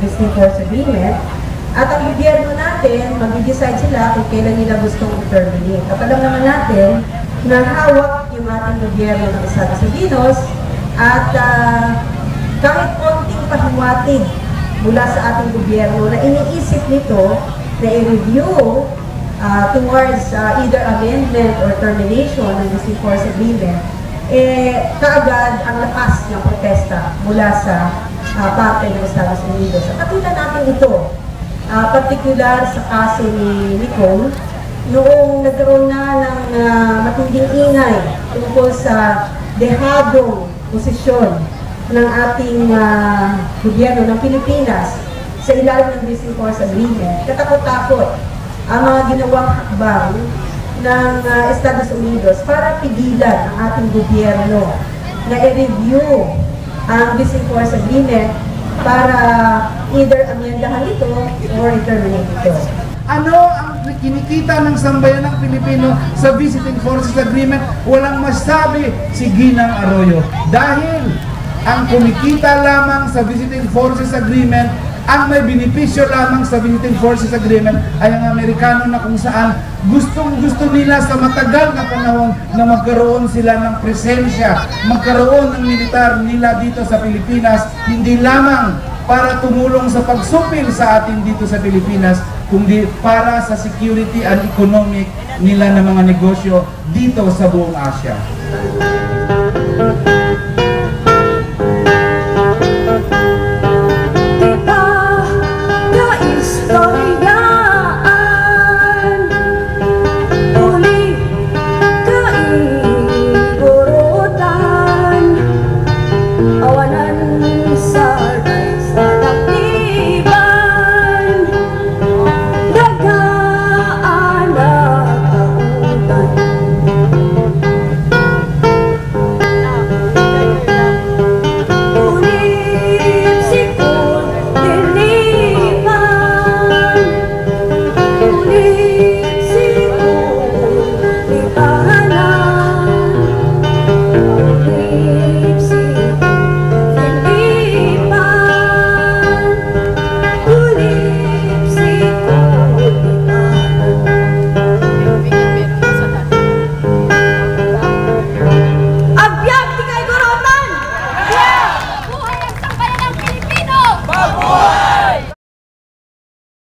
Visiting Force Agreement. At ang gobyerno natin, mag-decide sila kung kailan nila gustong i-terminate. At alam naman natin na hawak yung ating gobyerno ng Estados Unidos at kahit konting pahiwatig mula sa ating gobyerno na iniisip nito na i-review towards either amendment or termination ng Visiting Force Agreement, kaagad ang lakas ng protesta mula sa parte ng Estados Unidos. At katulad natin ito, particular sa kaso ni Nicole, noong nagkaroon na ng matinding ingay tungkol sa dehadong posisyon ng ating gobyerno ng Pilipinas sa ilalim ng Visiting Force Agreement, katakot-takot ang mga ginawang hakbang ng Estados Unidos para pigilan ang ating gobyerno na i-review ang Visiting Force Agreement para either amyendahan ito or i-terminate ito. Ano ang kinikita ng sambayan ng Pilipino sa Visiting Forces Agreement? Walang masabi si Ginang Arroyo. Dahil ang kumikita lamang sa Visiting Forces Agreement, ang may benepisyo lamang sa Visiting Forces Agreement ay ang Amerikano na kung saan gustong-gusto nila sa matagal na panahon na magkaroon sila ng presensya, magkaroon ng militar nila dito sa Pilipinas, hindi lamang para tumulong sa pagsupil sa atin dito sa Pilipinas, kundi para sa security and economic nila ng mga negosyo dito sa buong Asia. Di